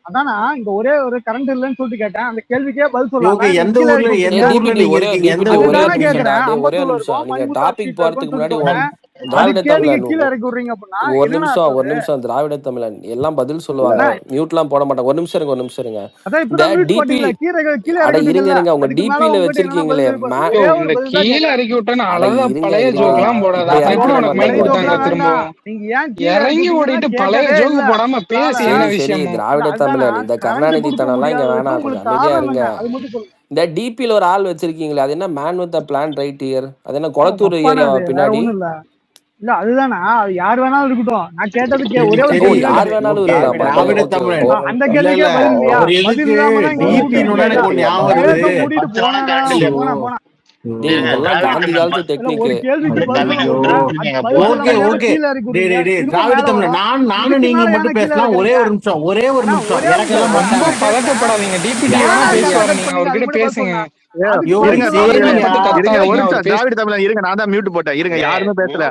அதானா இங்க ஒரே ஒரு கரண்ட் இல்லன்னு சொல்லிட்டு கேட்டேன். அந்த கேள்விக்கே பதில் ஓகே சொல்லாம எந்த கீழ ஊர்ல இறக்கி எந்த விட்டீங்க. ஊர்ல டிபிடி நீங்க ஒரே இருக்கீங்க எந்த டிபிடி ஒரே ஊர்ல அதுதானே ஒரு நிமிஷம்டா. கேக்குறேன். ஒரே அம்பத்தூர்ல நிமிஷம். இருக்கோம், நீங்க மணிமுத்தார் டாபிக் ஸ்ட்ரீட்ல போறதுக்கு இருக்கோம்னு முன்னாடி சொல்லிட்டோன்னே திராவிட அதுக்கே நீங்க தமிழன் கீழ இறக்கி விடுறீங்க அப்படின்னா ஒரு என்னன்னா நிமிஷம் அர்த்தம் ஒரு அது? நிமிஷம். திராவிட தமிழன் எல்லாம் பதில் சொல்லுவாங்க. அண்ணா, மியூட்லாம் போட மாட்டாங்க. ஒரு நிமிஷம் இருங்க, ஒரு நிமிஷம் இருங்க. அதான் இந்த இப்பதான் மியூட் டிபி போட்டீங்களா? கீழ அட இருங்க இறக்கிட்டீங்கல்ல, இருங்க. உங்க அதுக்கு மேல டிபில உங்ககிட்ட என்னன்னா வச்சிருக்கீங்களே பதில் யோ ஒரே ஒரு இந்த பதில் தான் கீழே கேக்குறேன். இறக்கி விட்டேன்னு அட அழகா இருங்க பழைய இருங்க. ஜோக்கெல்லாம் போடாத. இப்ப அப்புறம் எப்படி இறக்கிட உனக்கு மைக் பழைய மாட்டீங்க. கொடுத்தாங்க ஜோக்கெல்லாம் திரும்பவும்? வேண்டாம். நீங்க ஏன் கீழ இறங்கி இறக்கிட்டீங்கன்னா ஓடிட்டு பழைய கேட்கவே ஜோக்கு இல்ல. போடாம பேசி உங்களால என்ன சரி சரி. விஷயமோ? திராவிட இல்ல அதுதானே தமிழன் இந்த கரண்ட் கருணாநிதி கொடுக்க தனம்லாம் இங்க முடியாததுக்கு வேணாம். கொஞ்சம் உங்களுக்கு அமைதியா காரணம் இருங்க. என்ன? அது மட்டும் சொல்லுங்க. இந்த டிபில ஒரு ஆள் வச்சிருக்கீங்களே, அது என்ன man with plan right year? அது என்ன உங்க கொளத்தூர் அப்பானா ஏரியாவா அது வேற பின்னாடி? ஒண்ணும் இல்ல. இல்ல அதுதானா அது யார் வேணாலும் இருக்கட்டும். நான் கேட்டதுக்கு சரி ஒரே ஒரு ஓ சரி கேள்வி தான் யார் கேட்டேன். வேணாலும் ஓகே இருக்கலாமா? திராவிட ஓகே தமிழன் ஓகே. அந்த இல்ல இல்ல கேள்விக்கே பதில் இல்லையா? அவர் பதில் எதுக்கு இல்லாம தான் இங்க வந்து டிபின்னு விட்டுருக்கீங்க. எனக்கு ஒண்ணு ஞாபகம் வருது. பேச மூடிட்டு பச்சையான போனா கரண்ட் இல்லையா போனா ப்ரோ? போனா டேய் ஐயோ இதெல்லாம் திராவிட காந்தி தமிழன் காலத்து இல்ல டெக்னிக். ஒரு கேள்விக்கு பதில் சொல்ல ஐயோ விட்டேன். அதுக்கு நீங்க பதில் ஓகே சொல்லாம ஏன் ஓகே கீழ இறக்கி விடுறீங்க? திரும்ப திராவிட மேல தமிழன் வரும். நானும் இதுக்கு நீங்க மேல மட்டும் ஏன்னா கீழ பேசலாம். ஒரே இறக்குறீங்க? ஒரு நிமிஷம் ஒரே ஒரு ஆனா நிமிஷம் ஒரே ஒரு இறக்கலாம் நிமிஷம் ரொம்ப மாட்டாங்க. நான் பேசுறேன். பதட்டப்படாதீங்க. டிபிடி ஏன் வேணா அதுக்கு பேசுவாரு, அட்டாக் நீங்க பண்ணீங்க? அவர்கிட்ட அதுக்கு மட்டும் பதில் பேசுங்க. சொல்லுங்க. ஏ, அதுக்கு யோ பதில் இருங்க சொல்லாம சேரின்னு ஏன் இருங்க மட்டும் கீழ இருங்க கத்தாதீங்க. ஒரு அவர் நிமிஷம். பேச திராவிட தமிழன் இருங்க, நான் தான் மியூட் போட்டேன். இருங்க யாருமே பேசல.